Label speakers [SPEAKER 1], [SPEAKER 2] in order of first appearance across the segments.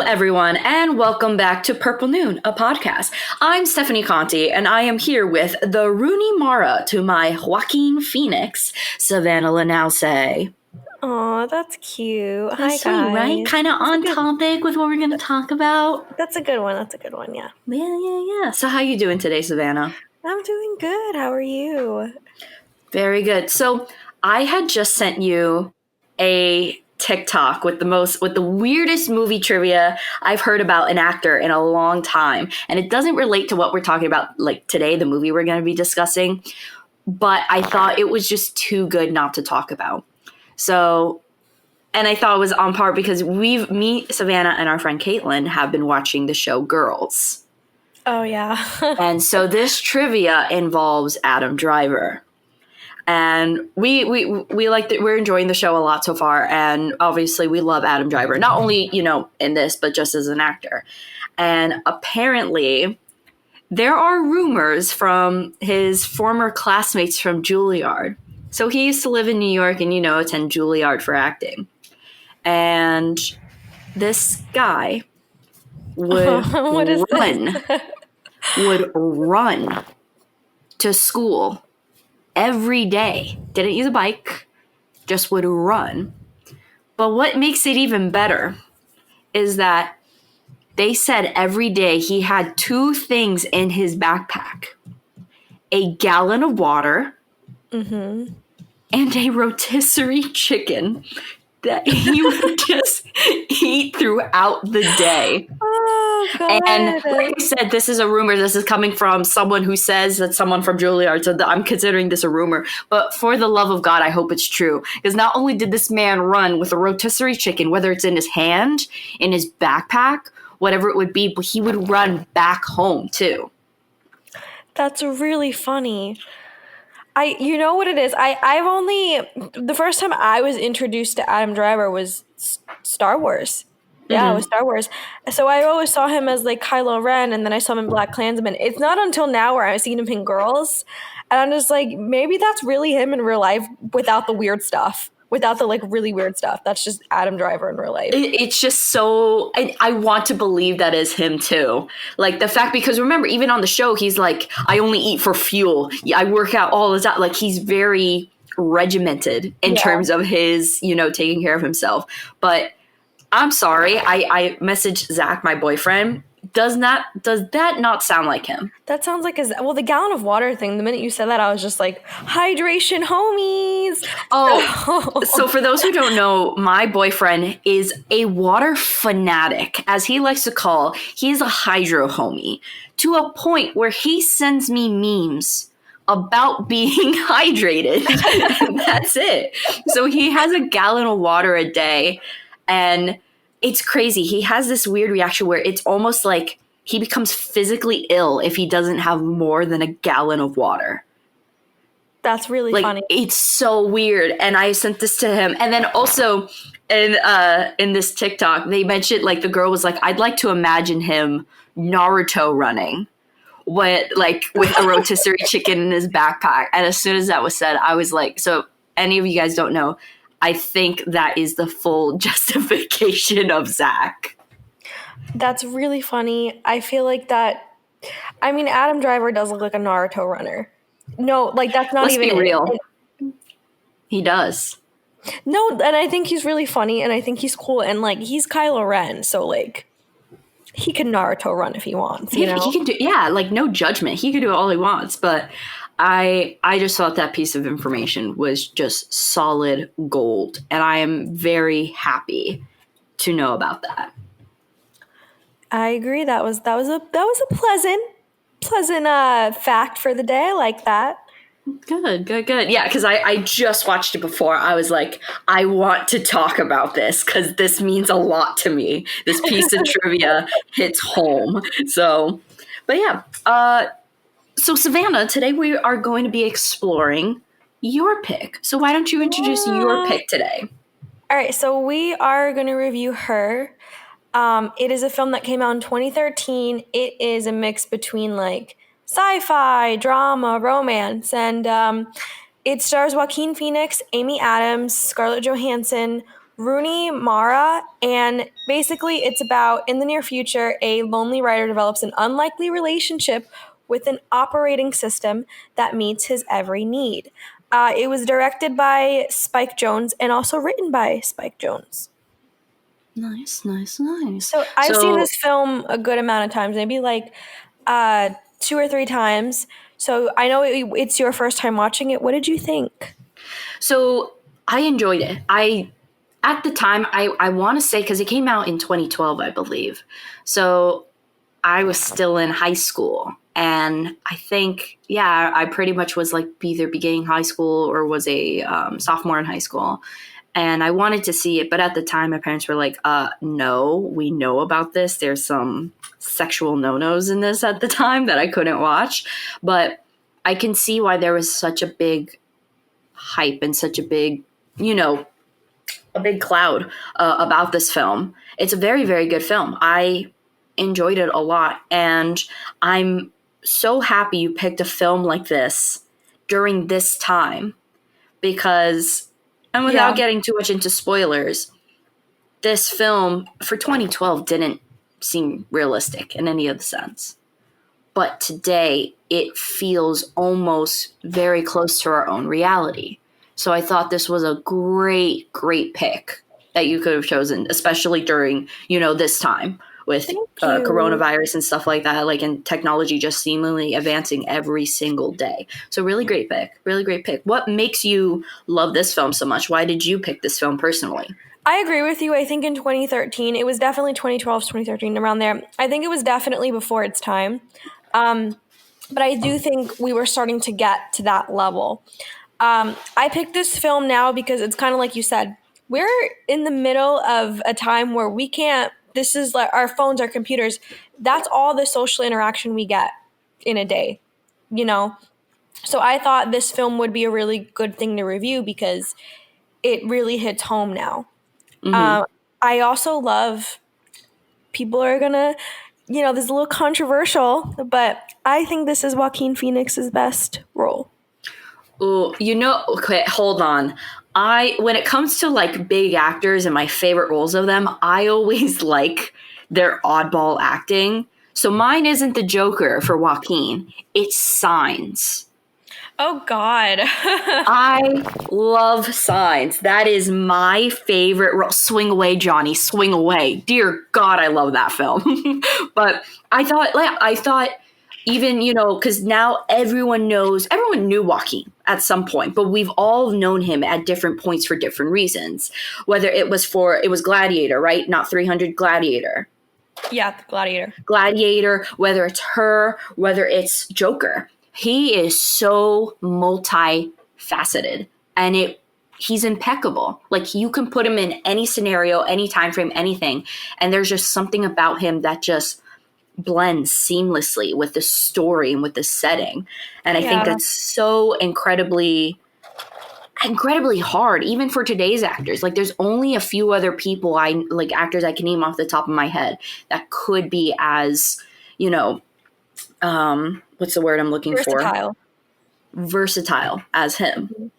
[SPEAKER 1] everyone, and welcome back to Purple Noon, a podcast. I'm Stephanie Conti, and I am here with the Rooney Mara to my Joaquin Phoenix, Savanna and Lanausse.
[SPEAKER 2] Oh, that's cute.
[SPEAKER 1] That's
[SPEAKER 2] Hi,
[SPEAKER 1] sweet,
[SPEAKER 2] guys.
[SPEAKER 1] right? Kind of on topic with what we're going to talk about.
[SPEAKER 2] That's a good one, yeah.
[SPEAKER 1] Yeah. So how you doing today, Savanna?
[SPEAKER 2] I'm doing good. How are you?
[SPEAKER 1] Very good. So I had just sent you a TikTok with the weirdest movie trivia I've heard about an actor in a long time. And it doesn't relate to what we're talking about like today, the movie we're going to be discussing. But I thought it was just too good not to talk about. So, and I thought it was on par because me, Savanna, and our friend Caitlin have been watching the show Girls.
[SPEAKER 2] Oh, yeah.
[SPEAKER 1] And so this trivia involves Adam Driver. And we like that. We're enjoying the show a lot so far. And obviously we love Adam Driver, not only, in this, but just as an actor. And apparently there are rumors from his former classmates from Juilliard. So he used to live in New York and, attend Juilliard for acting. And this guy would run to school every day. Didn't use a bike, just would run. But what makes it even better is that they said every day he had two things in his backpack: a gallon of water and a rotisserie chicken that he would just eat throughout the day.
[SPEAKER 2] Oh, God.
[SPEAKER 1] And like I said, this is a rumor. This is coming from someone who says that someone from Juilliard. So I'm considering this a rumor. But for the love of God, I hope it's true. Because not only did this man run with a rotisserie chicken, whether it's in his hand, in his backpack, whatever it would be, but he would run back home too.
[SPEAKER 2] That's really funny. You know what it is? The first time I was introduced to Adam Driver was Star Wars. Yeah, it was Star Wars. So I always saw him as like Kylo Ren, and then I saw him in BlacKkKlansman. It's not until now where I've seen him in Girls, and I'm just like, maybe that's really him in real life without the weird stuff. Without the like really weird stuff. That's just Adam Driver in real life.
[SPEAKER 1] It's just so, I want to believe that is him too. Like the fact, because remember, even on the show, he's like, I only eat for fuel. I work out all the time. Like he's very regimented in terms of his, taking care of himself. But I'm sorry. I messaged Zach, my boyfriend. Does that not sound like him?
[SPEAKER 2] That sounds like the gallon of water thing. The minute you said that, I was just like, hydration, homies.
[SPEAKER 1] Oh, so for those who don't know, my boyfriend is a water fanatic, as he likes to call. He's a hydro homie to a point where he sends me memes about being hydrated. And that's it. So he has a gallon of water a day, and it's crazy. He has this weird reaction where it's almost like he becomes physically ill if he doesn't have more than a gallon of water.
[SPEAKER 2] That's really funny.
[SPEAKER 1] It's so weird. And I sent this to him. And then also in this TikTok, they mentioned like the girl was like, I'd like to imagine him Naruto running with a rotisserie chicken in his backpack. And as soon as that was said, I was like, so any of you guys don't know, I think that is the full justification of Zach.
[SPEAKER 2] That's really funny. I feel like that. I mean, Adam Driver does look like a Naruto runner. No, like that's not
[SPEAKER 1] Let's
[SPEAKER 2] even
[SPEAKER 1] be real. He does.
[SPEAKER 2] No, and I think he's really funny, and I think he's cool, and like he's Kylo Ren, so like he can Naruto run if he wants. He
[SPEAKER 1] can do, like no judgment. He can do all he wants, but I just thought that piece of information was just solid gold, and I am very happy to know about that.
[SPEAKER 2] I agree. That was a pleasant fact for the day. I like that.
[SPEAKER 1] Good. Yeah, because I just watched it before. I was like, I want to talk about this because this means a lot to me. This piece of trivia hits home. So, but yeah. So Savanna, today we are going to be exploring your pick. So why don't you introduce your pick today?
[SPEAKER 2] All right. So we are going to review Her. It is a film that came out in 2013. It is a mix between like sci-fi, drama, romance, and it stars Joaquin Phoenix, Amy Adams, Scarlett Johansson, Rooney Mara, and basically it's about, in the near future, a lonely writer develops an unlikely relationship with an operating system that meets his every need. It was directed by Spike Jonze and also written by Spike Jonze.
[SPEAKER 1] Nice, nice, nice.
[SPEAKER 2] So I've seen this film a good amount of times, maybe like 2 or 3 times. So I know it's your first time watching it. What did you think?
[SPEAKER 1] So I enjoyed it. At the time, I want to say, because it came out in 2012, I believe. So I was still in high school. And I think, yeah, I pretty much was like either beginning high school or was a sophomore in high school. And I wanted to see it. But at the time, my parents were like, no, we know about this. There's some sexual no-nos in this at the time that I couldn't watch. But I can see why there was such a big hype and such a big, a big cloud about this film. It's a very, very good film. I enjoyed it a lot. And I'm so happy you picked a film like this during this time because, and without getting too much into spoilers, this film for 2012 didn't seem realistic in any of the sense. But today it feels almost very close to our own reality. So I thought this was a great, great pick that you could have chosen, especially during, this time with coronavirus and stuff like that, like, and technology just seemingly advancing every single day. So really great pick. Really great pick. What makes you love this film so much? Why did you pick this film personally?
[SPEAKER 2] I agree with you. I think in 2013, it was definitely 2012, 2013, around there. I think it was definitely before its time. But I do think we were starting to get to that level. I picked this film now because it's kind of like you said, we're in the middle of a time where we can't, this is like our phones, our computers, that's all the social interaction we get in a day, So I thought this film would be a really good thing to review because it really hits home now. Mm-hmm. I also love, people are gonna, this is a little controversial, but I think this is Joaquin Phoenix's best role.
[SPEAKER 1] Oh, okay, hold on. When it comes to like big actors and my favorite roles of them, I always like their oddball acting. So mine isn't the Joker for Joaquin. It's Signs.
[SPEAKER 2] Oh, God.
[SPEAKER 1] I love Signs. That is my favorite role. Swing away, Johnny. Swing away. Dear God, I love that film. But I thought even, because now everyone knew Joaquin at some point, but we've all known him at different points for different reasons. Whether it was Gladiator, right? Not 300, Gladiator.
[SPEAKER 2] Yeah, Gladiator.
[SPEAKER 1] Gladiator, whether it's her, whether it's Joker. He is so multifaceted and he's impeccable. Like you can put him in any scenario, any time frame, anything. And there's just something about him that just blends seamlessly with the story and with the setting. And I think that's so incredibly hard, even for today's actors. Like there's only a few other people actors I can name off the top of my head that could be as, what's the word I'm looking for? Versatile as him.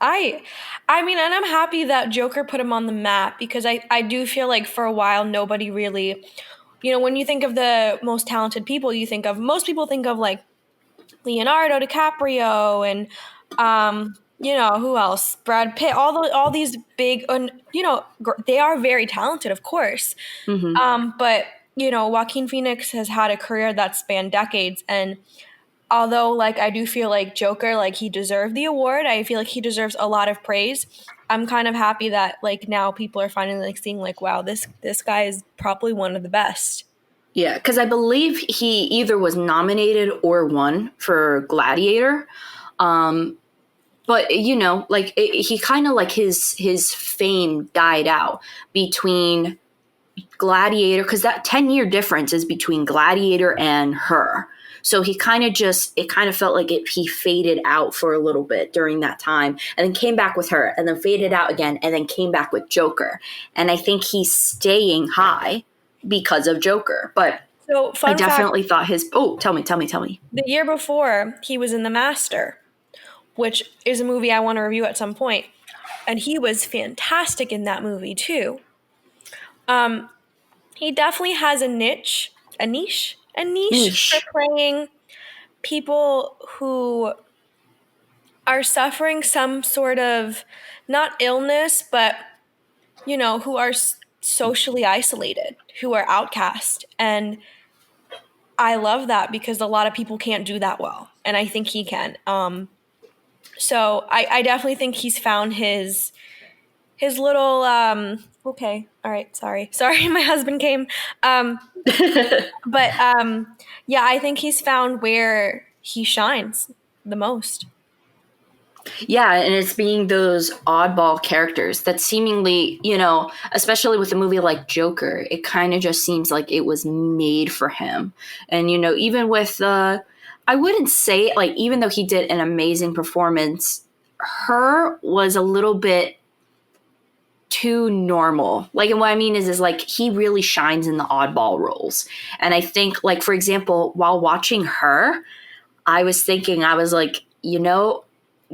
[SPEAKER 2] I mean, and I'm happy that Joker put him on the map because I do feel like for a while nobody really, when you think of the most talented people, most people think of like Leonardo DiCaprio and who else? Brad Pitt, all these big, they are very talented, of course. Mm-hmm. But Joaquin Phoenix has had a career that spanned decades, and although I do feel like Joker, he deserved the award, I feel like he deserves a lot of praise. I'm kind of happy that now people are finally seeing wow, this guy is probably one of the best.
[SPEAKER 1] Yeah, because I believe he either was nominated or won for Gladiator. But, he kind of his fame died out between Gladiator, because that 10-year difference is between Gladiator and her. So he kind of felt like he faded out for a little bit during that time and then came back with her and then faded out again and then came back with Joker. And I think he's staying high because of Joker. But
[SPEAKER 2] so
[SPEAKER 1] I definitely thought tell me.
[SPEAKER 2] The year before, he was in The Master, which is a movie I want to review at some point. and he was fantastic in that movie too. He definitely has a niche for
[SPEAKER 1] Niche.
[SPEAKER 2] playing people who are suffering some sort of, not illness, but who are socially isolated, who are outcast. And I love that because a lot of people can't do that well, and I think he can. So I definitely think he's found his little okay, all right, sorry, my husband came. But yeah, I think he's found where he shines the most.
[SPEAKER 1] Yeah, and it's being those oddball characters that seemingly, especially with a movie like Joker, it kind of just seems like it was made for him. And, even with I wouldn't say, like, even though he did an amazing performance, her was a little bit too normal. Like, and what I mean is like he really shines in the oddball roles. And I think, like, for example, while watching her, I was thinking, I was like,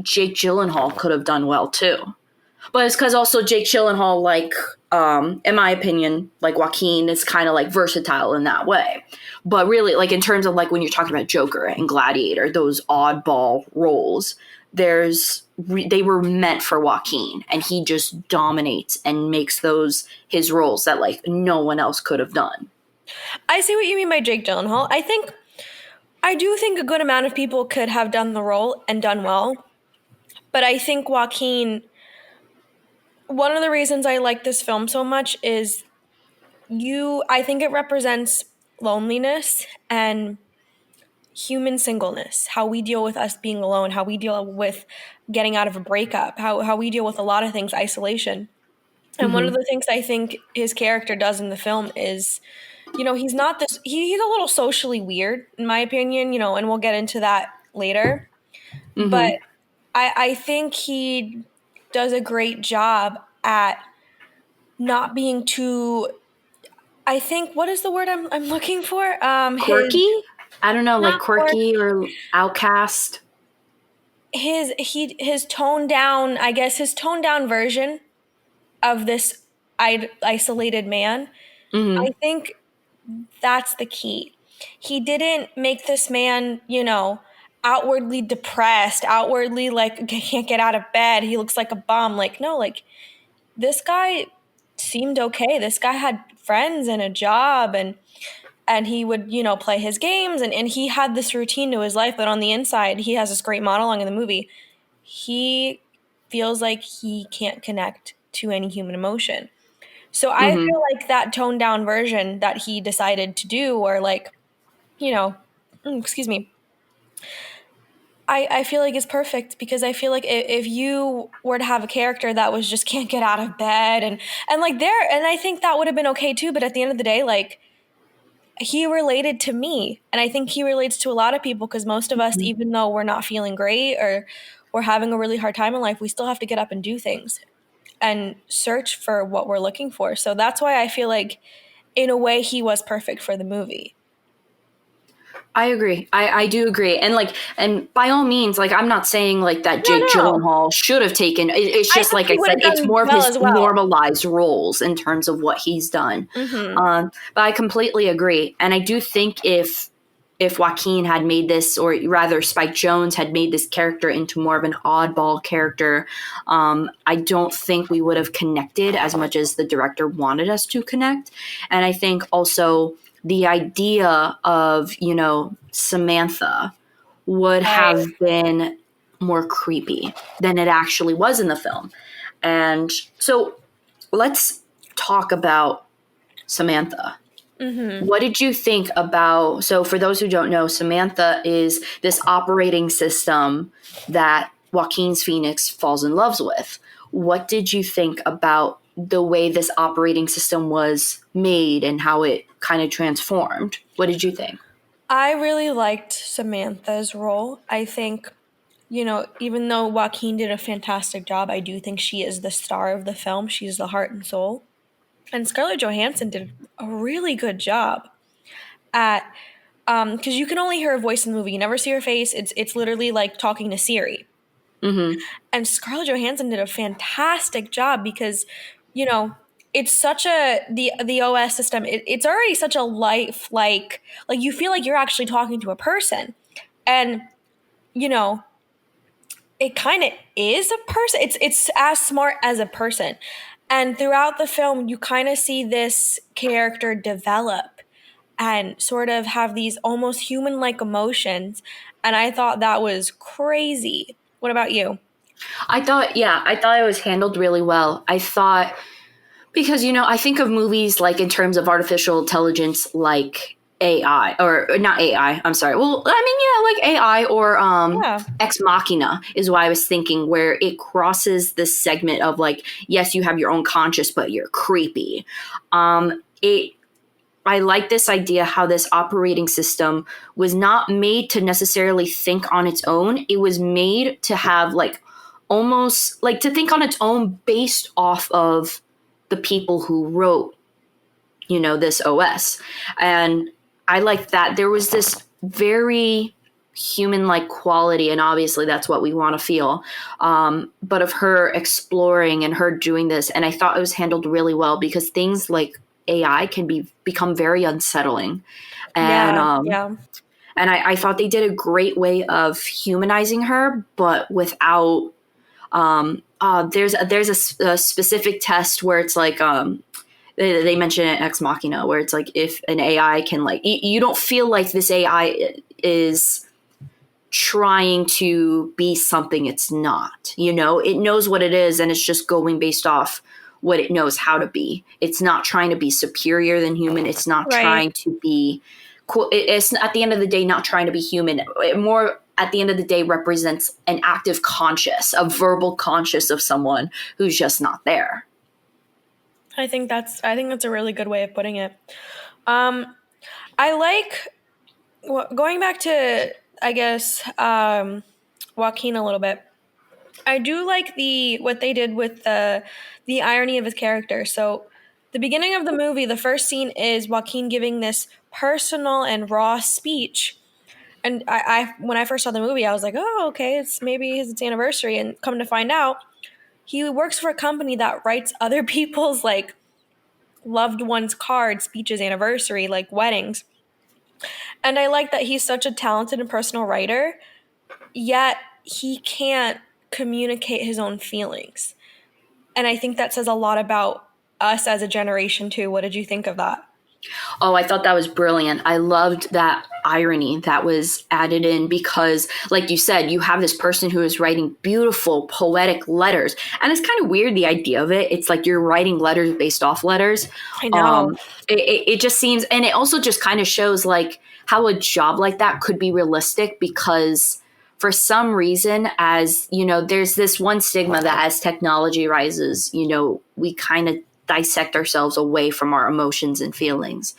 [SPEAKER 1] Jake Gyllenhaal could have done well too. But it's because also Jake Gyllenhaal, like, in my opinion, like Joaquin is kind of like versatile in that way. But really, like in terms of like when you're talking about Joker and Gladiator, those oddball roles, they were meant for Joaquin, and he just dominates and makes those his roles that like no one else could have done.
[SPEAKER 2] I see what you mean by Jake Gyllenhaal. I do think a good amount of people could have done the role and done well. But I think Joaquin, one of the reasons I like this film so much is I think it represents loneliness and human singleness, how we deal with us being alone, how we deal with getting out of a breakup, how we deal with a lot of things, isolation. And one of the things I think his character does in the film is, he's not this, he's a little socially weird, in my opinion, and we'll get into that later. But I think he does a great job at not being too, I think, what is the word I'm looking for?
[SPEAKER 1] Quirky? I don't know, like
[SPEAKER 2] Not
[SPEAKER 1] quirky or outcast.
[SPEAKER 2] his toned down, I guess his toned down version of this isolated man. I think that's the key. He didn't make this man, outwardly depressed, outwardly like can't get out of bed. He looks like a bum. Like, no, like this guy seemed okay. This guy had friends and a job, and he would, play his games, and he had this routine to his life, but on the inside, he has this great monologue in the movie. He feels like he can't connect to any human emotion. So I feel like that toned down version that he decided to do, or like, excuse me, I feel like is perfect, because I feel like if you were to have a character that was just can't get out of bed and like and I think that would have been okay too, but at the end of the day, like, he related to me, and I think he relates to a lot of people, because most of us, even though we're not feeling great or we're having a really hard time in life, we still have to get up and do things and search for what we're looking for. So that's why I feel like, in a way, he was perfect for the movie.
[SPEAKER 1] I agree. I do agree. And by all means, like, I'm not saying like that Jake
[SPEAKER 2] No.
[SPEAKER 1] Gyllenhaal should have taken. It's
[SPEAKER 2] I
[SPEAKER 1] just
[SPEAKER 2] think
[SPEAKER 1] like
[SPEAKER 2] he
[SPEAKER 1] I
[SPEAKER 2] would
[SPEAKER 1] said,
[SPEAKER 2] have
[SPEAKER 1] it's
[SPEAKER 2] done
[SPEAKER 1] more of
[SPEAKER 2] well
[SPEAKER 1] his
[SPEAKER 2] as well.
[SPEAKER 1] normalized roles in terms of what he's done. But I completely agree. And I do think if Joaquin had made this, or rather Spike Jonze had made this character into more of an oddball character, I don't think we would have connected as much as the director wanted us to connect. And I think also the idea of, Samantha would have been more creepy than it actually was in the film. And so let's talk about Samantha. What did you think about, so for those who don't know, Samantha is this operating system that Joaquin's Phoenix falls in love with. What did you think about the way this operating system was made and how it kind of transformed? What did you think?
[SPEAKER 2] I really liked Samantha's role. I think, even though Joaquin did a fantastic job, I do think she is the star of the film. She's the heart and soul. And Scarlett Johansson did a really good job at, because you can only hear her voice in the movie. You never see her face. It's literally like talking to Siri.
[SPEAKER 1] Mm-hmm.
[SPEAKER 2] And Scarlett Johansson did a fantastic job because, you know, it's such a the OS system. It's already such a life like you feel like you're actually talking to a person, and you know it kind of is a person. It's as smart as a person, and throughout the film, you kind of see this character develop and sort of have these almost human like emotions, and I thought that was crazy. What about you?
[SPEAKER 1] I thought it was handled really well. I thought, because, I think of movies like in terms of artificial intelligence, like AI, or not AI, I'm sorry. Well, I mean, yeah, like AI or
[SPEAKER 2] Yeah.
[SPEAKER 1] Ex Machina is why I was thinking, where it crosses this segment of like, yes, you have your own conscious, but you're creepy. It I like this idea how this operating system was not made to necessarily think on its own. It was made to have like almost like to think on its own based off of the people who wrote, this OS. And I like that there was this very human like quality, and obviously that's what we want to feel, but of her exploring and her doing this. And I thought it was handled really well, because things like AI can become very unsettling. And
[SPEAKER 2] Yeah, yeah.
[SPEAKER 1] I thought they did a great way of humanizing her, but without there's a specific test where it's like they mention it in Ex Machina, where it's like if an AI can like you don't feel like this AI is trying to be something it's not. It knows what it is, and it's just going based off what it knows how to be. It's not trying to be superior than human. It's not
[SPEAKER 2] Right.
[SPEAKER 1] trying to be cool. It's at the end of the day not trying to be human. It more at the end of the day represents an active conscious, a verbal conscious of someone who's just not there.
[SPEAKER 2] I think that's a really good way of putting it. Um, I like going back to I guess Joaquin a little bit. I do like the what they did with the irony of his character. So the beginning of the movie, the first scene is Joaquin giving this personal and raw speech. And I when I first saw the movie, I was like, oh, okay, maybe it's anniversary. And come to find out, he works for a company that writes other people's like loved ones' cards, speeches, anniversary, like weddings. And I like that he's such a talented and personal writer, yet he can't communicate his own feelings. And I think that says a lot about us as a generation too. What did you think of that?
[SPEAKER 1] Oh, I thought that was brilliant. I loved that irony that was added in, because, like you said, you have this person who is writing beautiful, poetic letters. And it's kind of weird, the idea of it. It's like you're writing letters based off letters.
[SPEAKER 2] I know.
[SPEAKER 1] Um, it just seems, and it also just kind of shows like how a job like that could be realistic, because for some reason, as there's this one stigma that as technology rises, we kind of dissect ourselves away from our emotions and feelings.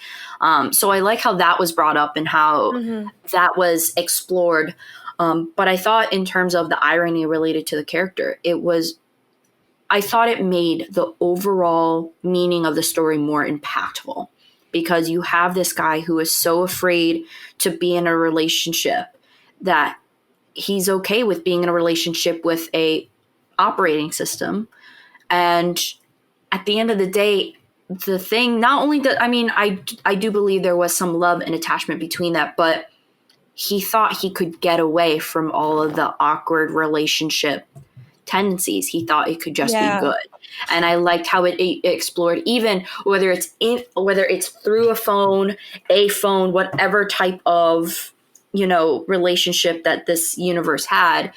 [SPEAKER 1] So I like how that was brought up and how
[SPEAKER 2] Hmm.
[SPEAKER 1] that was explored. But I thought, in terms of the irony related to the character, I thought it made the overall meaning of the story more impactful, because you have this guy who is so afraid to be in a relationship that he's okay with being in a relationship with a operating system. And at the end of the day, the thing, not only that, I mean, I do believe there was some love and attachment between that, but he thought he could get away from all of the awkward relationship tendencies. He thought it could just be
[SPEAKER 2] Yeah.
[SPEAKER 1] good. And I liked how it explored, even whether it's through a phone, whatever type of, relationship that this universe had.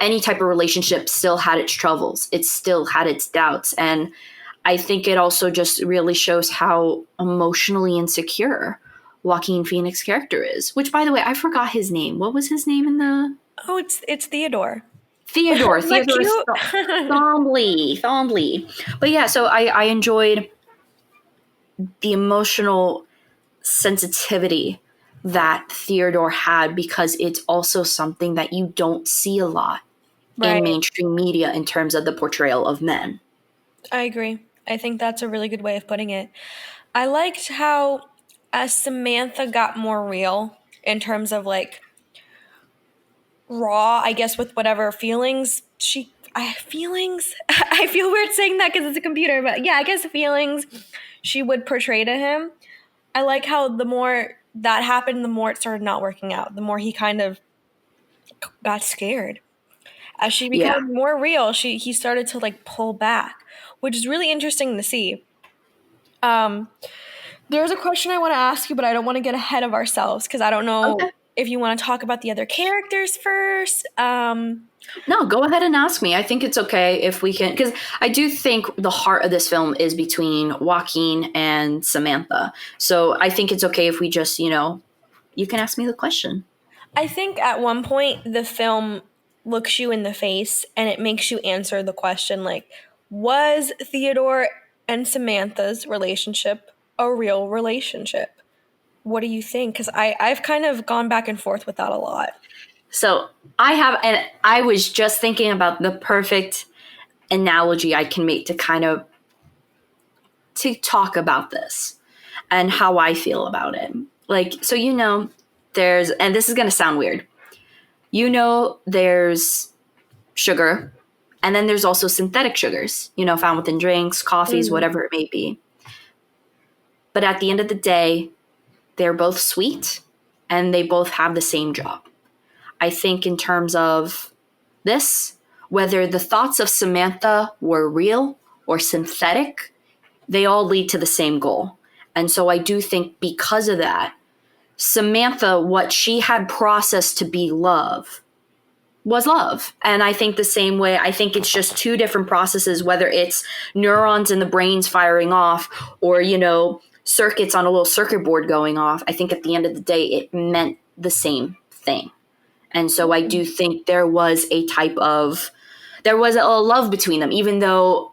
[SPEAKER 1] Any type of relationship still had its troubles. It still had its doubts. And I think it also just really shows how emotionally insecure Joaquin Phoenix's character is. Which, by the way, I forgot his name. What was his name in the
[SPEAKER 2] Oh, it's Theodore.
[SPEAKER 1] Theodore?
[SPEAKER 2] Isn't that
[SPEAKER 1] Theodore
[SPEAKER 2] cute?
[SPEAKER 1] Thombley. But yeah, so I enjoyed the emotional sensitivity that Theodore had, because it's also something that you don't see a lot in
[SPEAKER 2] Right.
[SPEAKER 1] mainstream media in terms of the portrayal of men.
[SPEAKER 2] I agree. I think that's a really good way of putting it. I liked how as Samantha got more real in terms of like raw, I guess, with whatever feelings feelings. I feel weird saying that because it's a computer, but yeah, I guess feelings she would portray to him. I like how the more that happened, the more it started not working out. The more he kind of got scared. As she
[SPEAKER 1] Yeah.
[SPEAKER 2] became more real, he started to like pull back, which is really interesting to see. There's a question I want to ask you, but I don't want to get ahead of ourselves because I don't know
[SPEAKER 1] Okay.
[SPEAKER 2] if you want to talk about the other characters first.
[SPEAKER 1] No, go ahead and ask me. I think it's okay if we can, because I do think the heart of this film is between Joaquin and Samantha. So I think it's okay if we just, you can ask me the question.
[SPEAKER 2] I think at one point the film looks you in the face and it makes you answer the question like, was Theodore and Samantha's relationship a real relationship? What do you think? Because I've kind of gone back and forth with that a lot.
[SPEAKER 1] So and I was just thinking about the perfect analogy I can make to kind of to talk about this and how I feel about it. Like, so there's, and this is going to sound weird. There's sugar, and then there's also synthetic sugars, found within drinks, coffees, whatever it may be. But at the end of the day, they're both sweet and they both have the same job. I think in terms of this, whether the thoughts of Samantha were real or synthetic, they all lead to the same goal. And so I do think because of that, Samantha, what she had processed to be love was love. And I think the same way, I think it's just two different processes, whether it's neurons in the brains firing off or, circuits on a little circuit board going off. I think at the end of the day, it meant the same thing. And so I do think there was a love between them, even though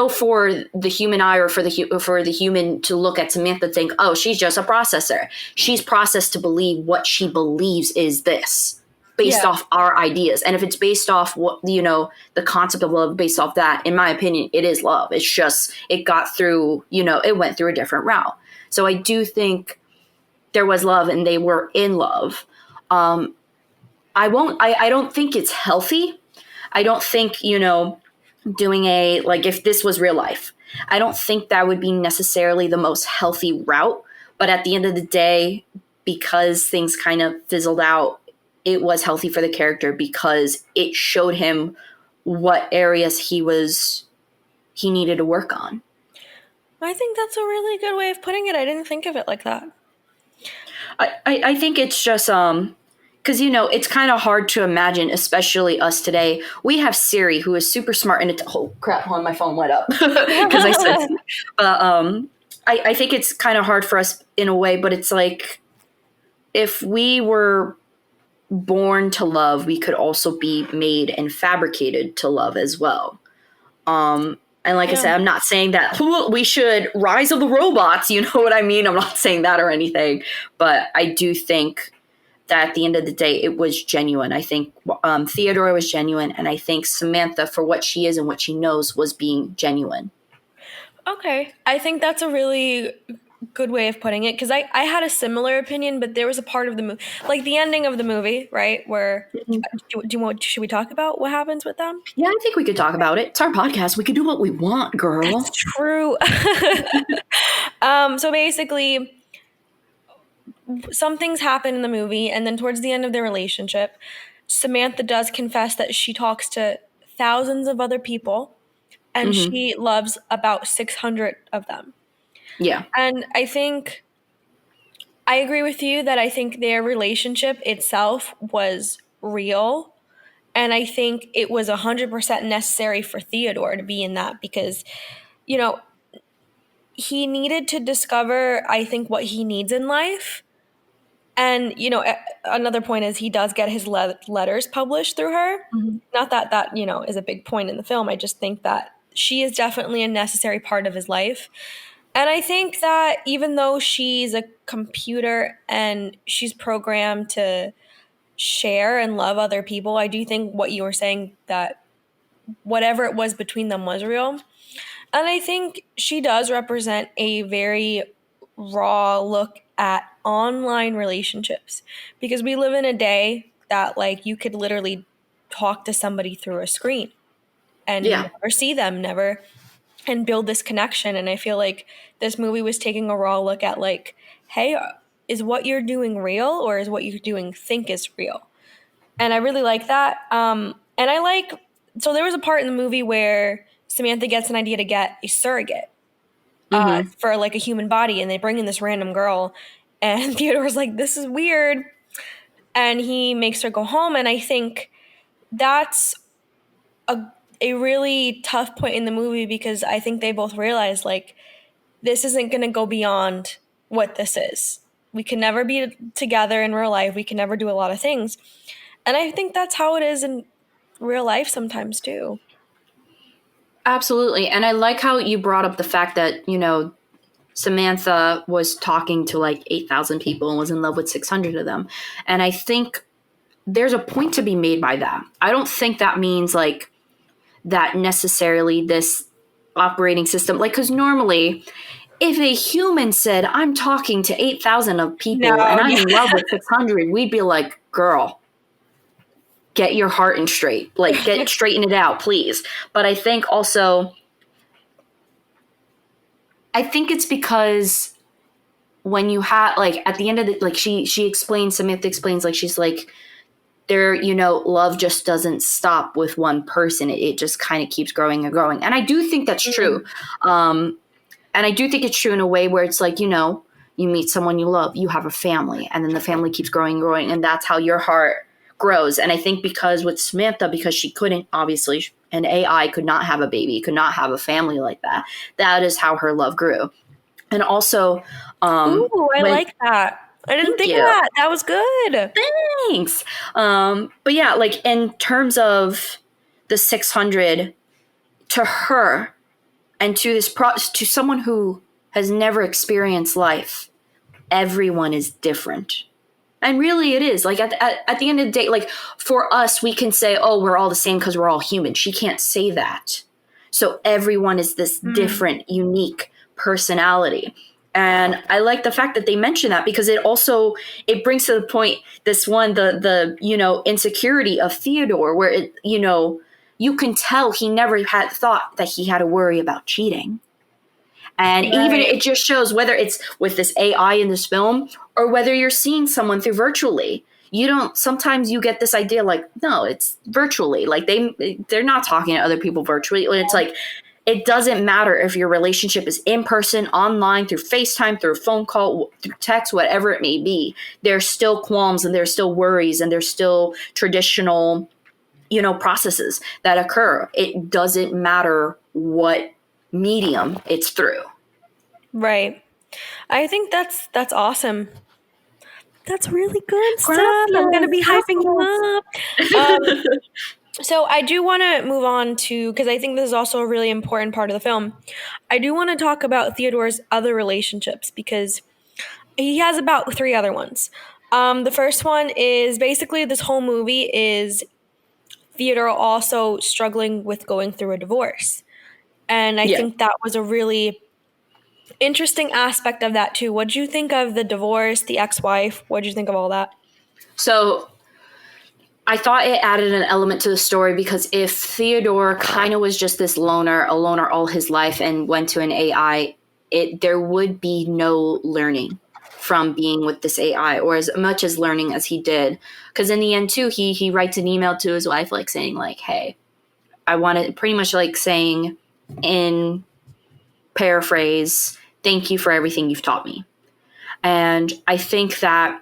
[SPEAKER 1] for the human eye or for the human to look at Samantha and think, oh, she's just a processor. She's processed to believe what she believes is this based off our ideas. And if it's based off what, the concept of love based off that, in my opinion, it is love. It's just, it got through, it went through a different route. So I do think there was love and they were in love. I don't think it's healthy. I don't think, doing if this was real life, I don't think that would be necessarily the most healthy route. But at the end of the day, because things kind of fizzled out, it was healthy for the character because it showed him what areas he needed to work on.
[SPEAKER 2] I think that's a really good way of putting it. I didn't think of it like that.
[SPEAKER 1] I think it's just because it's kind of hard to imagine, especially us today. We have Siri, who is super smart, and oh crap, my phone went up because I said. But I think it's kind of hard for us in a way, but it's like if we were born to love, we could also be made and fabricated to love as well. And like I said, I'm not saying that we should rise of the robots. You know what I mean? I'm not saying that or anything, but I do think that at the end of the day, it was genuine. I think Theodore was genuine, and I think Samantha, for what she is and what she knows, was being genuine. Okay.
[SPEAKER 2] I think that's a really good way of putting it, because I had a similar opinion, but there was a part of the movie, like the ending of the movie, right, where should we talk about what happens with them?
[SPEAKER 1] Yeah, I think we could talk about it. It's our podcast. We can do what we want, girl.
[SPEAKER 2] That's true. So basically, some things happen in the movie, and then towards the end of their relationship, Samantha does confess that she talks to thousands of other people, and she loves about 600 of them.
[SPEAKER 1] Yeah.
[SPEAKER 2] And I think I agree with you that I think their relationship itself was real. And I think it was 100% necessary for Theodore to be in that because, he needed to discover, I think, what he needs in life. And, another point is he does get his letters published through her. Not that, is a big point in the film. I just think that she is definitely a necessary part of his life. And I think that even though she's a computer and she's programmed to share and love other people, I do think what you were saying, that whatever it was between them was real. And I think she does represent a very raw look at online relationships, because we live in a day that like you could literally talk to somebody through a screen and
[SPEAKER 1] Yeah.
[SPEAKER 2] never see them, never, and build this connection. And I feel like this movie was taking a raw look at like, hey, is what you're doing real, or is what you're doing think is real? And I really like that. And I like, so there was a part in the movie where Samantha gets an idea to get a surrogate for like a human body, and they bring in this random girl, and Theodore's like, this is weird, and he makes her go home. And I think that's a really tough point in the movie, because I think they both realize like this isn't going to go beyond what this is. We can never be together in real life. We can never do a lot of things. And I think that's how it is in real life sometimes too.
[SPEAKER 1] Absolutely. And I like how you brought up the fact that, you know, Samantha was talking to like 8,000 people and was in love with 600 of them. And I think there's a point to be made by that. I don't think that means like that necessarily this operating system, like, because normally if a human said, I'm talking to 8,000 of people and I'm in love with 600, we'd be like, girl, get your heart in straight, like straighten it out, please. But I think also, I think it's because when you have, like, at the end of the, like, she explains, Samantha explains, like, she's like, there, you know, love just doesn't stop with one person. It just kind of keeps growing and growing. And I do think that's true. And I do think it's true in a way where it's like, you know, you meet someone you love, you have a family, and then the family keeps growing and growing. And that's how your heart grows. And I think because with Samantha, because she couldn't, obviously, an AI could not have a baby, could not have a family like that. That is how her love grew. And also,
[SPEAKER 2] ooh, I like that. I didn't think of that. That was good.
[SPEAKER 1] Thanks. But yeah, like in terms of the 600, to her and to this to someone who has never experienced life, everyone is different. And really it is. Like at the end of the day, like for us, we can say, oh, we're all the same because we're all human. She can't say that. So everyone is this different, unique personality. And I like the fact that they mention that, because it also, it brings to the point this one, the you know, insecurity of Theodore, where it, you know, you can tell he never had thought that he had to worry about cheating. And even it just shows, whether it's with this AI in this film or whether you're seeing someone through virtually, you don't, sometimes you get this idea like, no, it's virtually, like they're not talking to other people virtually. And it's like, it doesn't matter if your relationship is in person, online, through FaceTime, through a phone call, through text, whatever it may be. There's still qualms and there's still worries and there's still traditional, you know, processes that occur. It doesn't matter what medium it's through.
[SPEAKER 2] Right. I think that's awesome. That's really good stuff.
[SPEAKER 1] Gracias.
[SPEAKER 2] I'm going to be hyping you up. So I do want to move on to, because I think this is also a really important part of the film. I do want to talk about Theodore's other relationships, because he has about 3 other ones. The first one is basically, this whole movie is Theodore also struggling with going through a divorce. And I think that was a really interesting aspect of that too. What did you think of the divorce, the ex-wife? What did you think of all that?
[SPEAKER 1] So I thought it added an element to the story, because if Theodore kind of was just this loner, a loner all his life, and went to an AI, there would be no learning from being with this AI, or as much as learning as he did. Because in the end too, he writes an email to his wife, like saying like, hey, I want to, pretty much like saying in paraphrase, thank you for everything you've taught me. And I think that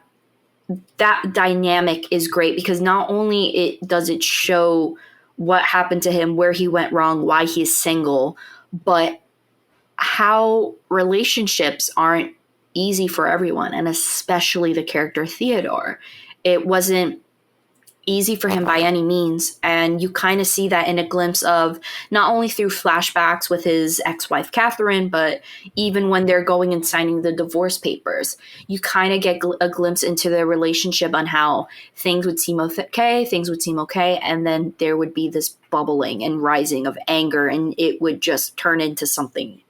[SPEAKER 1] dynamic is great, because not only does it show what happened to him, where he went wrong, why he's single, but how relationships aren't easy for everyone, and especially the character Theodore. It wasn't easy for him by any means, and you kind of see that in a glimpse of, not only through flashbacks with his ex-wife Catherine, but even when they're going and signing the divorce papers, you kind of get a glimpse into their relationship, on how things would seem okay, and then there would be this bubbling and rising of anger, and it would just turn into something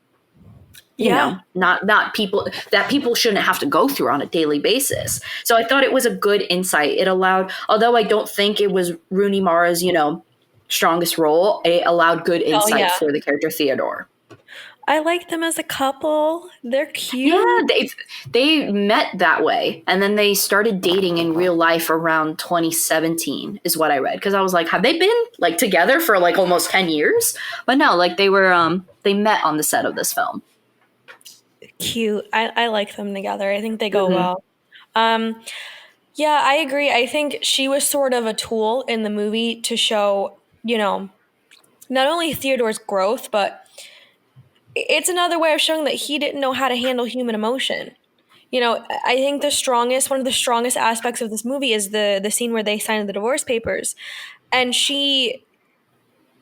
[SPEAKER 2] Yeah.
[SPEAKER 1] Not people that people shouldn't have to go through on a daily basis. So I thought it was a good insight. It allowed, although I don't think it was Rooney Mara's, strongest role, it allowed good
[SPEAKER 2] Oh
[SPEAKER 1] insight
[SPEAKER 2] yeah.
[SPEAKER 1] for the character Theodore.
[SPEAKER 2] I like them as a couple. They're
[SPEAKER 1] Yeah,
[SPEAKER 2] cute.
[SPEAKER 1] they met that way, and then they started dating in real life around 2017, is what I read. Because I was like, have they been like together for like almost 10 years? But no, like they met on the set of this film.
[SPEAKER 2] Cute. I like them together. I think they go
[SPEAKER 1] Mm-hmm.
[SPEAKER 2] well. Um, yeah, I agree. I think she was sort of a tool in the movie to show, not only Theodore's growth, but it's another way of showing that he didn't know how to handle human emotion. I think one of the strongest aspects of this movie is the scene where they signed the divorce papers, and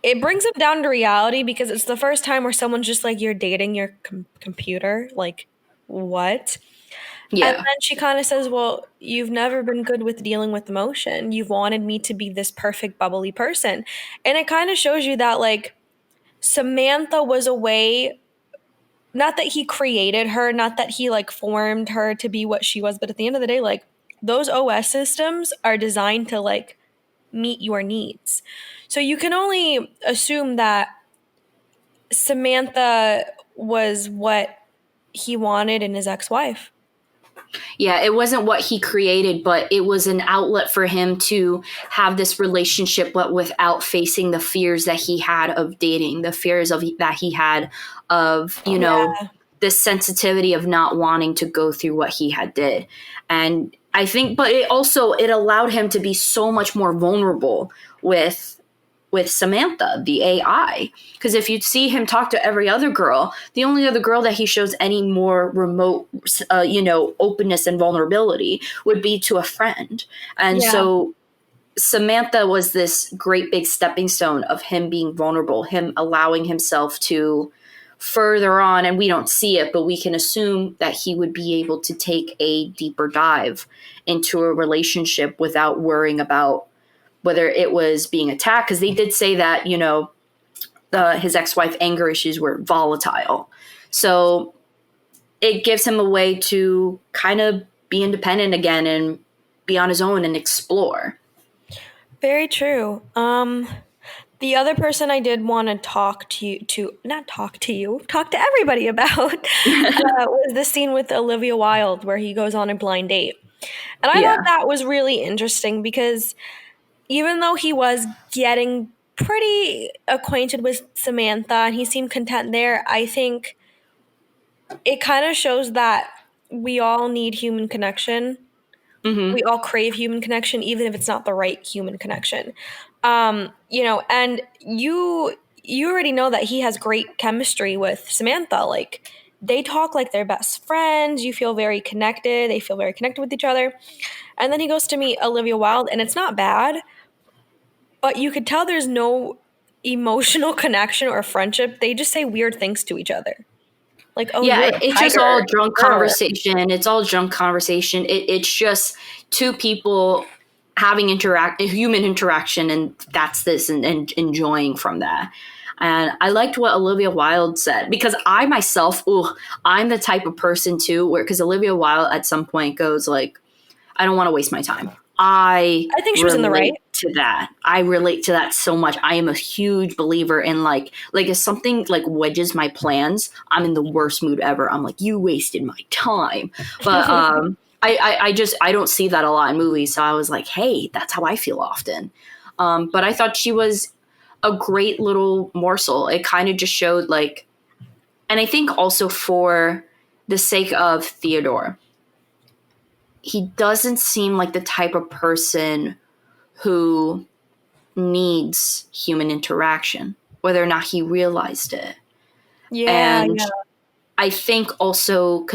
[SPEAKER 2] it brings him down to reality because it's the first time where someone's just like, you're dating your computer, like what? And
[SPEAKER 1] Yeah.
[SPEAKER 2] then she kind of says, well, you've never been good with dealing with emotion. You've wanted me to be this perfect bubbly person, and it kind of shows you that like Samantha was a way, not that he created her, not that he like formed her to be what she was, but at the end of the day, like those OS systems are designed to like meet your needs. So you can only assume that Samantha was what he wanted in his ex-wife.
[SPEAKER 1] Yeah, it wasn't what he created, but it was an outlet for him to have this relationship, but without facing the fears that he had of dating, the fears that he had of,
[SPEAKER 2] Yeah.
[SPEAKER 1] this sensitivity of not wanting to go through what he had did. And I think, but it allowed him to be so much more vulnerable with Samantha, the AI. Because if you see him talk to every other girl, the only other girl that he shows any more remote, openness and vulnerability would be to a friend. And
[SPEAKER 2] Yeah.
[SPEAKER 1] so Samantha was this great big stepping stone of him being vulnerable, him allowing himself to further on, and we don't see it, but we can assume that he would be able to take a deeper dive into a relationship without worrying about whether it was being attacked, because they did say that, his ex-wife anger issues were volatile. So it gives him a way to kind of be independent again and be on his own and explore.
[SPEAKER 2] Very true. The other person I did want to talk to everybody about was the scene with Olivia Wilde where he goes on a blind date. And I thought
[SPEAKER 1] Yeah.
[SPEAKER 2] that was really interesting because even though he was getting pretty acquainted with Samantha and he seemed content there, I think it kind of shows that we all need human connection.
[SPEAKER 1] Mm-hmm.
[SPEAKER 2] We all crave human connection, even if it's not the right human connection. And you already know that he has great chemistry with Samantha. Like they talk like they're best friends. You feel very connected. They feel very connected with each other. And then he goes to meet Olivia Wilde, and it's not bad, but you could tell there's no emotional connection or friendship. They just say weird things to each other. Like, oh,
[SPEAKER 1] Yeah,
[SPEAKER 2] you're a
[SPEAKER 1] it's just all
[SPEAKER 2] tiger.
[SPEAKER 1] drunk
[SPEAKER 2] Grr.
[SPEAKER 1] conversation. It's all drunk conversation. It's just two people having human interaction, and that's this, and enjoying from that. And I liked what Olivia Wilde said, because I myself, I'm the type of person too, because Olivia Wilde at some point goes like, I don't want to waste my time. I
[SPEAKER 2] I think she was in the right.
[SPEAKER 1] relate to that. I relate to that so much. I am a huge believer in like if something like wedges my plans, I'm in the worst mood ever. I'm like, you wasted my time. But I don't see that a lot in movies. So I was like, hey, that's how I feel often. But I thought she was a great little morsel. It kind of just showed like, and I think also for the sake of Theodore, he doesn't seem like the type of person who needs human interaction, whether or not he realized it.
[SPEAKER 2] Yeah,
[SPEAKER 1] And
[SPEAKER 2] yeah.
[SPEAKER 1] I think also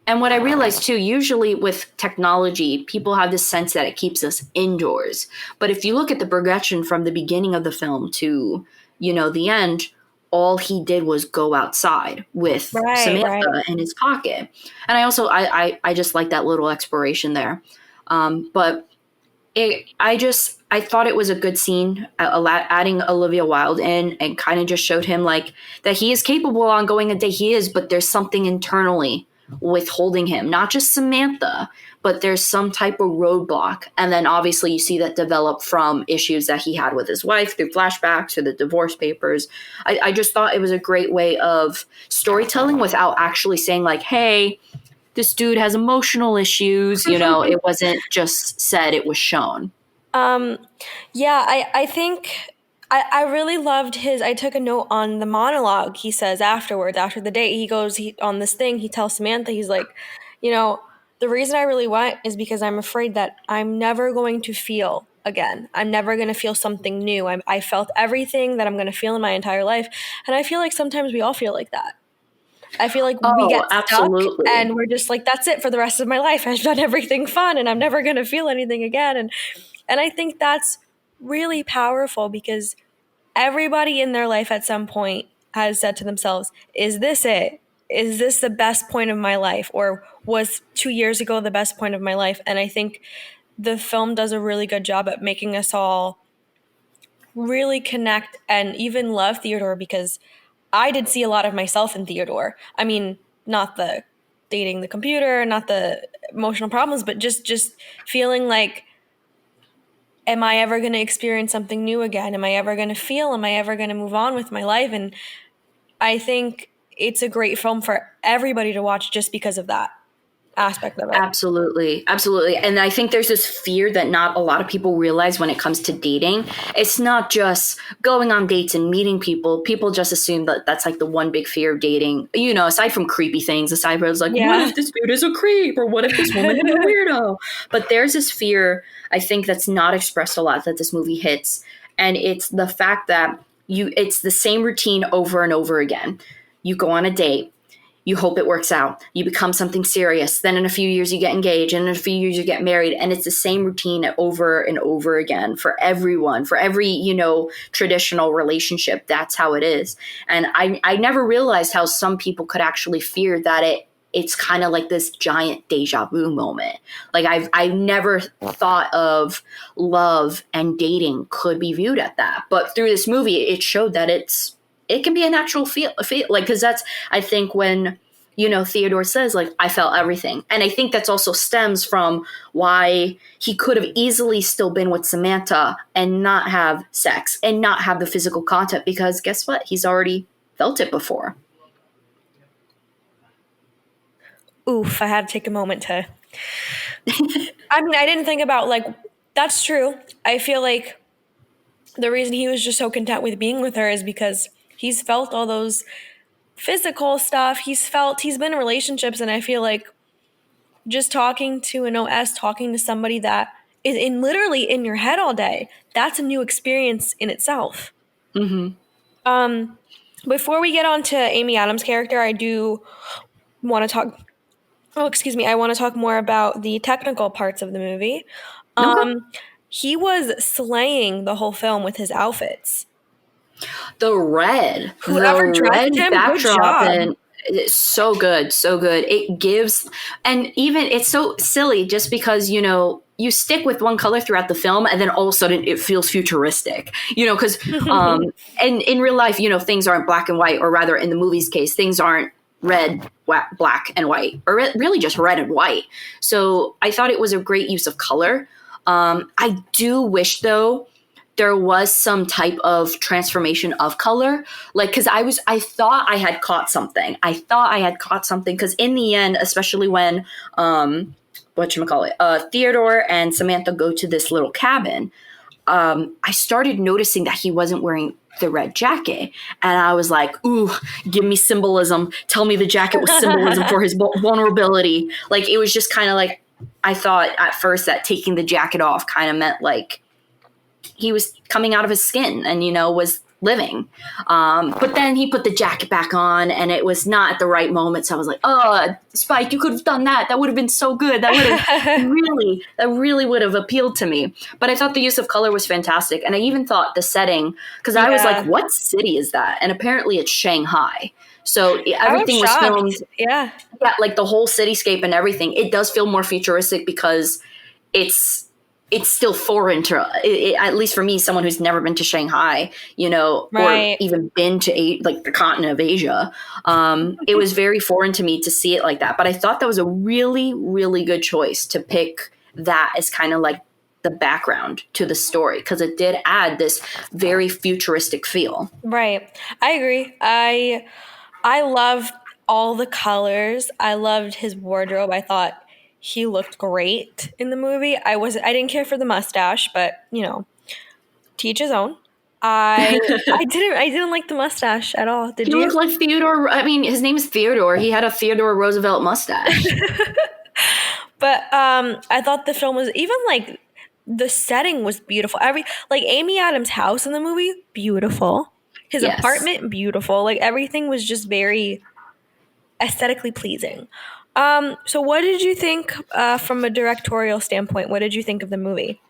[SPEAKER 1] and what I realized too, usually with technology, people have this sense that it keeps us indoors. But if you look at the progression from the beginning of the film to, the end, all he did was go outside with
[SPEAKER 2] Right, right.
[SPEAKER 1] Samantha in his pocket. And I also, I just like that little exploration there. But I thought it was a good scene, adding Olivia Wilde in, and kind of just showed him like that he is capable on going a day he is, but there's something internally withholding him, not just Samantha, but there's some type of roadblock. And then obviously you see that develop from issues that he had with his wife through flashbacks to the divorce papers. I just thought it was a great way of storytelling without actually saying like, hey, this dude has emotional issues. It wasn't just said, it was shown.
[SPEAKER 2] I think I really loved I took a note on the monologue he says afterwards, after the date. He goes on this thing, he tells Samantha, he's like, the reason I really went is because I'm afraid that I'm never going to feel again. I'm never going to feel something new. I felt everything that I'm going to feel in my entire life. And I feel like sometimes we all feel like that. I feel like we get stuck and we're just like, that's it for the rest of my life. I've done everything fun and I'm never going to feel anything again. And I think that's really powerful because everybody in their life at some point has said to themselves, is this it? Is this the best point of my life? Or was 2 years ago the best point of my life? And I think the film does a really good job at making us all really connect and even love Theodore, because I did see a lot of myself in Theodore. I mean, not the dating the computer, not the emotional problems, but just feeling like, am I ever going to experience something new again? Am I ever going to feel? Am I ever going to move on with my life? And I think it's a great film for everybody to watch just because of that aspect of it.
[SPEAKER 1] Absolutely. And I think there's this fear that not a lot of people realize when it comes to dating. It's not just going on dates and meeting people. People just assume that that's like the one big fear of dating, aside from creepy things, aside from it's like, what if this dude is a creep? Or what if this woman is a weirdo? But there's this fear, I think, that's not expressed a lot that this movie hits. And it's the fact that it's the same routine over and over again. You go on a date. You hope it works out. You become something serious. Then in a few years, you get engaged. And in a few years, you get married. And it's the same routine over and over again for everyone, for every, traditional relationship. That's how it is. And I never realized how some people could actually fear that it's kind of like this giant deja vu moment. Like I've never thought of love and dating could be viewed at that. But through this movie, it showed that it can be a natural feel like, because that's, I think, when, Theodore says, like, I felt everything. And I think that's also stems from why he could have easily still been with Samantha and not have sex and not have the physical contact, because guess what? He's already felt it before.
[SPEAKER 2] Oof, I had to take a moment to, I mean, I didn't think about, like, that's true. I feel like the reason he was just so content with being with her is because he's felt all those physical stuff. He's been in relationships, and I feel like just talking to an OS, talking to somebody that is literally in your head all day, that's a new experience in itself. Mm-hmm. Before we get on to Amy Adams' character, I do want to talk. Oh, excuse me. I want to talk more about the technical parts of the movie. Okay. He was slaying the whole film with his outfits.
[SPEAKER 1] The red backdrop, and it's so good. It gives, and even it's so silly just because, you stick with one color throughout the film and then all of a sudden it feels futuristic, because and in real life, things aren't black and white, or rather in the movie's case, things aren't red, black and white, or really just red and white. So I thought it was a great use of color. I do wish, though, there was some type of transformation of color. Like, because I thought I had caught something. Because in the end, especially when, Theodore and Samantha go to this little cabin, I started noticing that he wasn't wearing the red jacket. And I was like, ooh, give me symbolism. Tell me the jacket was symbolism for his vulnerability. Like, it was just kind of like, I thought at first that taking the jacket off kind of meant like he was coming out of his skin and, was living. But then he put the jacket back on and it was not at the right moment. So I was like, oh, Spike, you could have done that. That would have been so good. That would have really would have appealed to me. But I thought the use of color was fantastic. And I even thought the setting, because I was like, what city is that? And apparently it's Shanghai. So everything was filmed.
[SPEAKER 2] Yeah,
[SPEAKER 1] like the whole cityscape and everything. It does feel more futuristic because it's it's still foreign to at least for me, someone who's never been to Shanghai,
[SPEAKER 2] Right.
[SPEAKER 1] or even been to like the continent of Asia. It was very foreign to me to see it like that. But I thought that was a really, really good choice to pick that as kind of like the background to the story, because it did add this very futuristic feel.
[SPEAKER 2] Right. I agree. I loved all the colors. I loved his wardrobe. I thought he looked great in the movie. I didn't care for the mustache, but to each his own. I didn't like the mustache at all. Did
[SPEAKER 1] He
[SPEAKER 2] you?
[SPEAKER 1] looked like Theodore. I mean, his name is Theodore. He had a Theodore Roosevelt mustache.
[SPEAKER 2] But I thought the film was even like the setting was beautiful. Like Amy Adams' house in the movie, beautiful. His
[SPEAKER 1] Yes.
[SPEAKER 2] apartment, beautiful. Like everything was just very aesthetically pleasing. So what did you think from a directorial standpoint? What did you think of the movie?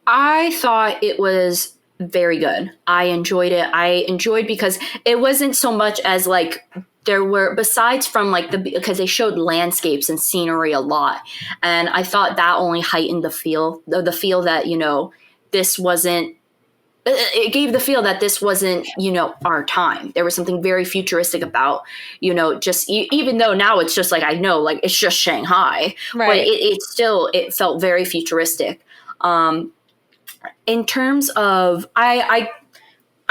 [SPEAKER 1] I thought it was very good. I enjoyed it. I enjoyed because it wasn't so much as like there were, besides from like because they showed landscapes and scenery a lot. And I thought that only heightened the feel that, this wasn't, it gave the feel that this wasn't, our time. There was something very futuristic about, just even though now it's just like, I know, like it's just Shanghai,
[SPEAKER 2] Right.
[SPEAKER 1] but it felt very futuristic. In terms of, I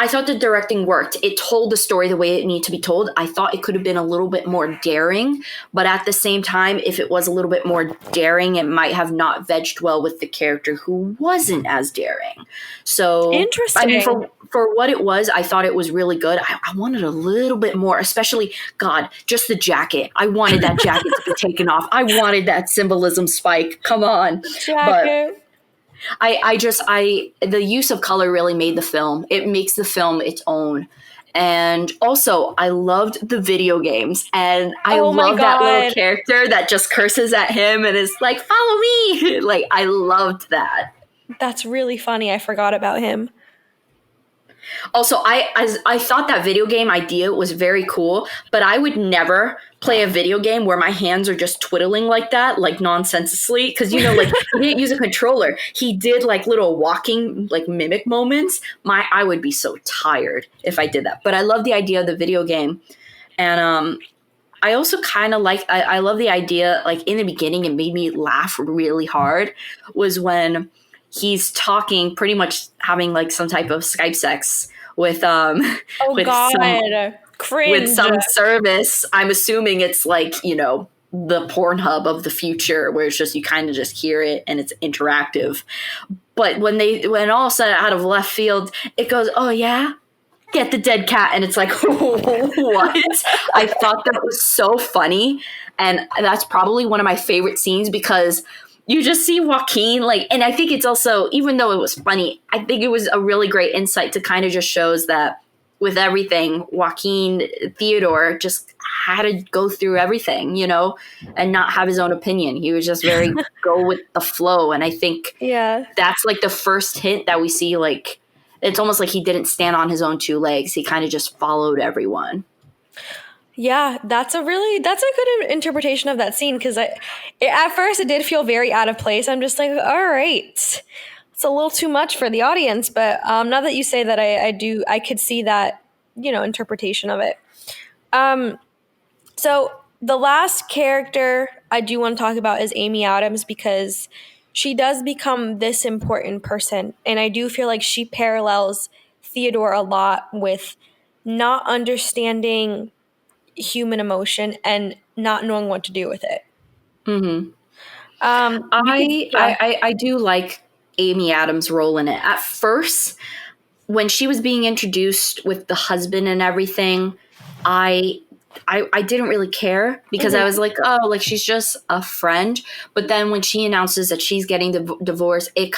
[SPEAKER 1] thought the directing worked. It told the story the way it needed to be told. I thought it could have been a little bit more daring, but at the same time, if it was a little bit more daring, it might have not vegged well with the character who wasn't as daring. So,
[SPEAKER 2] Interesting.
[SPEAKER 1] I mean, for what it was, I thought it was really good. I wanted a little bit more, especially, God, just the jacket. I wanted that jacket to be taken off. I wanted that symbolism, Spike. Come on.
[SPEAKER 2] Jacket.
[SPEAKER 1] But the use of color really made the film. It makes the film its own. And also, I loved the video games. And I love that little character that just curses at him and is like, follow me. Like, I loved that.
[SPEAKER 2] That's really funny. I forgot about him.
[SPEAKER 1] Also, I thought that video game idea was very cool, but I would never play a video game where my hands are just twiddling like that, like nonsensely. Because, like, he didn't use a controller. He did, like, little walking, like, mimic moments. I would be so tired if I did that. But I love the idea of the video game. And I also kind of like, I love the idea, like, in the beginning, it made me laugh really hard, was when he's talking, pretty much having like some type of Skype sex with with some service. I'm assuming it's like, the Pornhub of the future, where it's just you kind of just hear it and it's interactive. But when all of a sudden out of left field, it goes, oh yeah, get the dead cat, and it's like, what? I thought that was so funny, and that's probably one of my favorite scenes because you just see Joaquin, like, and I think it's also, even though it was funny, I think it was a really great insight to kind of just shows that with everything, Joaquin Theodore just had to go through everything, and not have his own opinion. He was just very go with the flow. And I think that's like the first hint that we see, like, it's almost like he didn't stand on his own two legs. He kind of just followed everyone.
[SPEAKER 2] Yeah, that's a good interpretation of that scene, because at first it did feel very out of place. I'm just like, all right, it's a little too much for the audience. But now that you say that, I could see that, interpretation of it. So the last character I do want to talk about is Amy Adams, because she does become this important person. And I do feel like she parallels Theodore a lot with not understanding human emotion and not knowing what to do with it.
[SPEAKER 1] Mm-hmm. I do like Amy Adams' role in it. At first, when she was being introduced with the husband and everything, I didn't really care, because I was like, oh, like, she's just a friend. But then when she announces that she's getting the divorce, I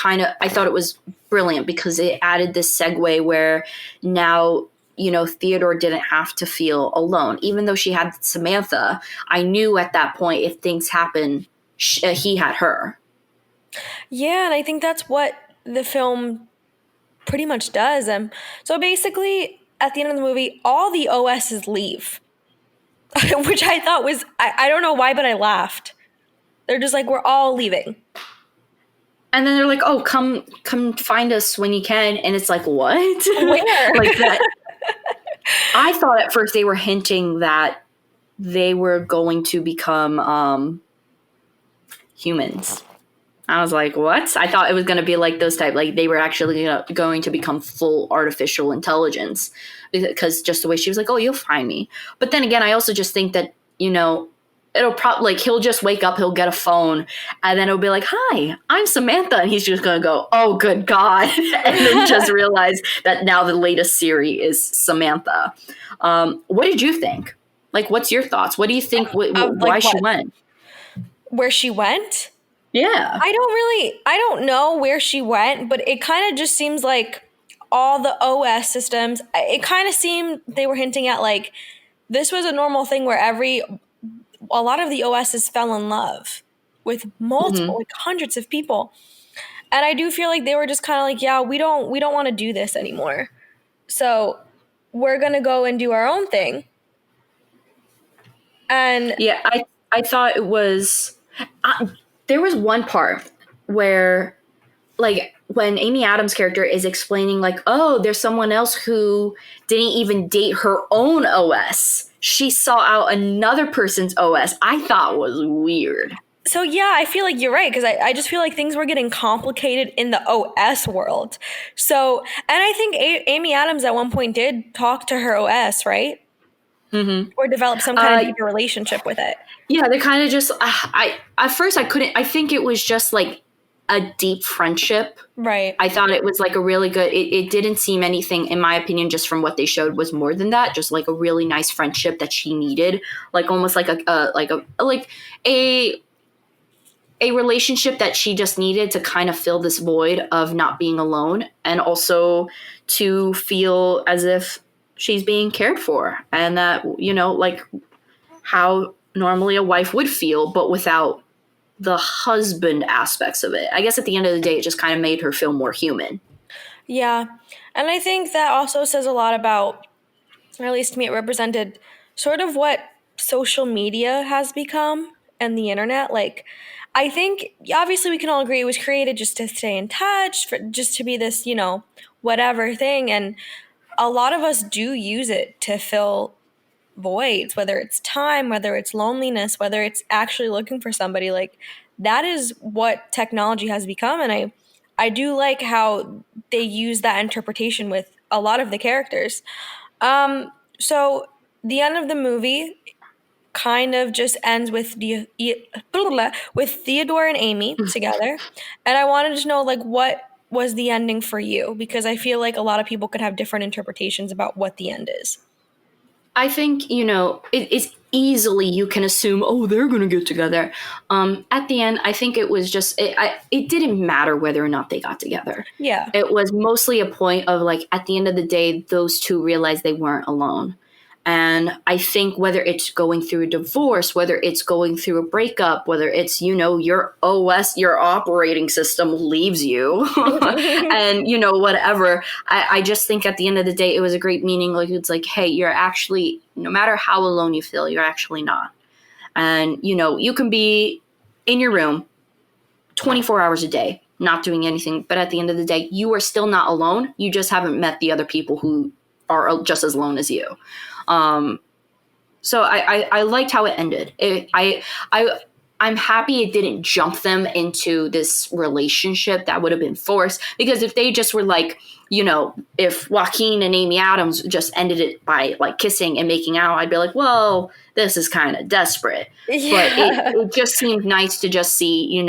[SPEAKER 1] thought it was brilliant, because it added this segue where now, Theodore didn't have to feel alone. Even though she had Samantha, I knew at that point, if things happen, he had her.
[SPEAKER 2] Yeah, and I think that's what the film pretty much does. So basically, at the end of the movie, all the OSs leave, which I thought was, I don't know why, but I laughed. They're just like, we're all leaving.
[SPEAKER 1] And then they're like, oh, come find us when you can. And it's like, what?
[SPEAKER 2] Where?
[SPEAKER 1] Like that. I thought at first they were hinting that they were going to become humans. I was like, what? I thought it was going to be like those type, like they were actually going to become full artificial intelligence, because just the way she was like, oh, you'll find me. But then again, I also just think that, it'll probably, like, he'll just wake up, he'll get a phone, and then it'll be like, hi, I'm Samantha. And he's just going to go, oh, good God. And then just realize that now the latest Siri is Samantha. What did you think? Like, what's your thoughts? What do you think, why she went?
[SPEAKER 2] Where she went?
[SPEAKER 1] Yeah.
[SPEAKER 2] I don't know where she went, but it kind of just seems like all the OS systems, it kind of seemed they were hinting at, like, this was a normal thing where a lot of the OSs fell in love with multiple, like hundreds of people. And I do feel like they were just kind of like, yeah, we don't want to do this anymore. So we're going to go and do our own thing. And
[SPEAKER 1] yeah, I thought it was, there was one part where, like, when Amy Adams' character is explaining, like, oh, there's someone else who didn't even date her own OS. She saw out another person's OS. I thought was weird.
[SPEAKER 2] So, yeah, I feel like you're right, because I just feel like things were getting complicated in the OS world. So, and I think Amy Adams at one point did talk to her OS, right? Mm-hmm. Or develop some kind of deeper relationship with it.
[SPEAKER 1] Yeah, they kind of just, at first I couldn't, I think it was just like a deep friendship.
[SPEAKER 2] Right.
[SPEAKER 1] I thought it was like a really good, it didn't seem anything, in my opinion, just from what they showed, was more than that. Just like a really nice friendship that she needed. Like almost like a relationship that she just needed to kind of fill this void of not being alone, and also to feel as if she's being cared for, and that, like how normally a wife would feel, but without the husband aspects of it. I guess at the end of the day, it just kind of made her feel more human.
[SPEAKER 2] Yeah. And I think that also says a lot about, or at least to me, it represented sort of what social media has become and the internet. Like, I think obviously we can all agree it was created just to stay in touch, just to be this, whatever thing. And a lot of us do use it to fill voids, whether it's time, whether it's loneliness, whether it's actually looking for somebody. Like, that is what technology has become. And I do like how they use that interpretation with a lot of the characters. So the end of the movie kind of just ends with Theodore and Amy together. And I wanted to know, like, what was the ending for you? Because I feel like a lot of people could have different interpretations about what the end is.
[SPEAKER 1] I think, it's easily, you can assume, oh, they're going to get together. At the end, I think it was just, it didn't matter whether or not they got together.
[SPEAKER 2] Yeah.
[SPEAKER 1] It was mostly a point of, like, at the end of the day, those two realized they weren't alone. And I think whether it's going through a divorce, whether it's going through a breakup, whether it's, your OS, your operating system leaves you and, whatever, I just think at the end of the day, it was a great meaning. Like, it's like, hey, you're actually, no matter how alone you feel, you're actually not. And, you can be in your room 24 hours a day, not doing anything. But at the end of the day, you are still not alone. You just haven't met the other people who are just as alone as you. So I liked how it ended. I'm happy it didn't jump them into this relationship that would have been forced, because if they just were like, if Joaquin and Amy Adams just ended it by, like, kissing and making out, I'd be like, well, this is kind of desperate. Yeah. But it just seemed nice to just see,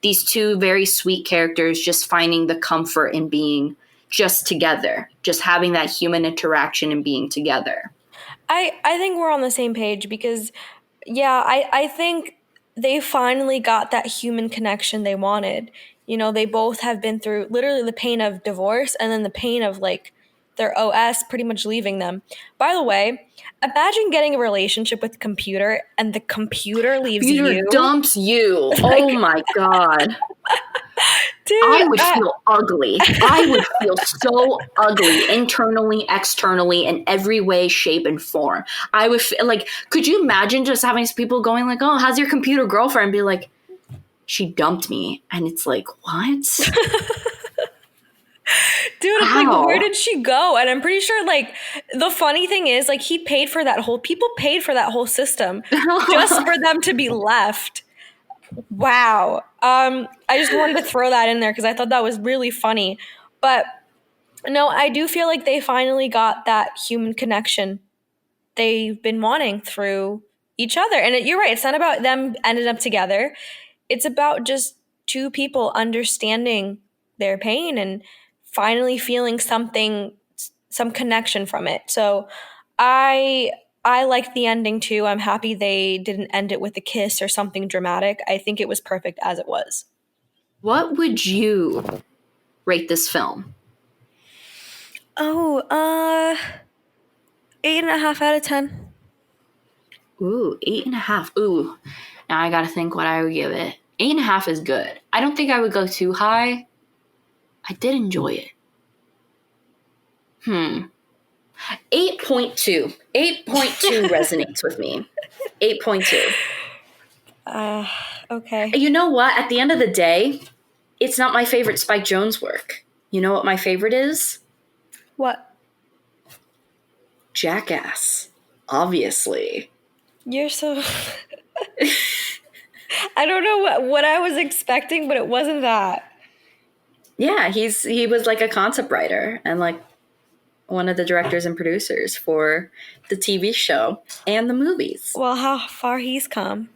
[SPEAKER 1] these two very sweet characters just finding the comfort in being just together, just having that human interaction and being together.
[SPEAKER 2] I think we're on the same page because, yeah, I think they finally got that human connection they wanted. They both have been through literally the pain of divorce and then the pain of, like, their OS pretty much leaving them. By the way, imagine getting a relationship with a computer and the computer leaves you.
[SPEAKER 1] Dumps you. Like, oh my God. Dude, I would feel ugly. I would feel so ugly internally, externally, in every way, shape, and form. I would feel like, could you imagine just having people going like, oh, how's your computer girlfriend? And be like, she dumped me. And it's like, what?
[SPEAKER 2] Dude, it's like, where did she go? And I'm pretty sure, like, the funny thing is, like, people paid for that whole system just for them to be left. Wow. I just wanted to throw that in there because I thought that was really funny. But no, I do feel like they finally got that human connection they've been wanting through each other. And you're right, it's not about them ending up together. It's about just two people understanding their pain and finally feeling some connection from it. So I like the ending too. I'm happy they didn't end it with a kiss or something dramatic. I think it was perfect as it was.
[SPEAKER 1] What would you rate this film?
[SPEAKER 2] Oh, 8.5 out of 10.
[SPEAKER 1] Ooh, 8.5. Ooh, now I gotta think what I would give it. 8.5 is good. I don't think I would go too high. I did enjoy it. 8.2. 8.2 resonates with me. 8.2.
[SPEAKER 2] Okay.
[SPEAKER 1] You know what? At the end of the day, it's not my favorite Spike Jonze work. You know what my favorite is?
[SPEAKER 2] What?
[SPEAKER 1] Jackass. Obviously.
[SPEAKER 2] You're so... I don't know what I was expecting, but it wasn't that.
[SPEAKER 1] Yeah, he was like a concept writer and like one of the directors and producers for the TV show and the movies.
[SPEAKER 2] Well, how far he's come.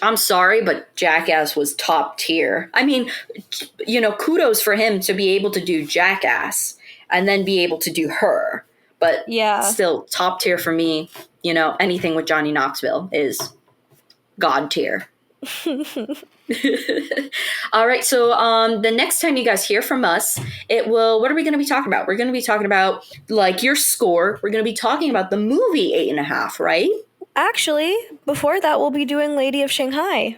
[SPEAKER 1] I'm sorry, but Jackass was top tier. I mean, you know, kudos for him to be able to do Jackass and then be able to do Her. But still, top tier for me, you know, anything with Johnny Knoxville is God tier. All right, so the next time you guys hear from us, what are we going to be talking about? We're going to be talking about, like, your score. We're going to be talking about the movie 8.5, right?
[SPEAKER 2] Actually, before that, we'll be doing Lady of Shanghai.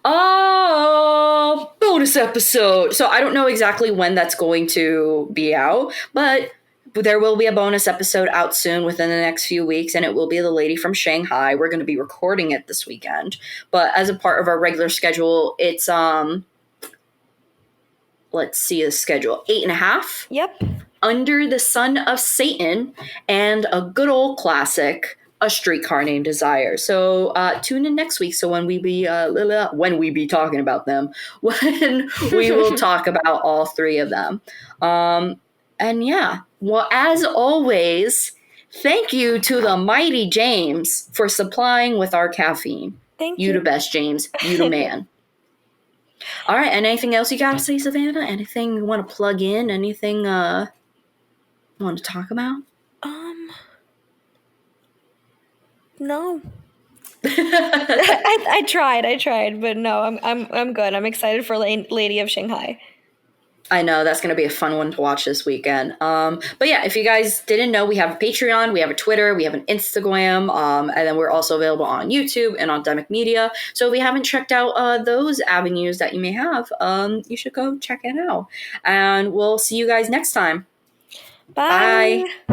[SPEAKER 1] Oh, bonus episode. So I don't know exactly when that's going to be out, but there will be a bonus episode out soon within the next few weeks, and it will be The Lady from Shanghai. We're going to be recording it this weekend. But as a part of our regular schedule, it's, let's see the schedule, 8.5.
[SPEAKER 2] Yep.
[SPEAKER 1] Under the Son of Satan, and a good old classic, A Streetcar Named Desire. So tune in next week. So when we be talking about them, when we will talk about all three of them. And yeah, well, as always, thank you to the mighty James for supplying with our caffeine.
[SPEAKER 2] Thank you.
[SPEAKER 1] You the best, James. You the man. All right. And anything else you got to say, Savannah? Anything you want to plug in? Anything you want to talk about?
[SPEAKER 2] No. I tried, but no, I'm good. I'm excited for Lady of Shanghai.
[SPEAKER 1] I know that's going to be a fun one to watch this weekend. But yeah, if you guys didn't know, we have a Patreon, we have a Twitter, we have an Instagram, and then we're also available on YouTube and on Demic Media. So if you haven't checked out those avenues that you may have, you should go check it out. And we'll see you guys next time.
[SPEAKER 2] Bye.
[SPEAKER 1] Bye.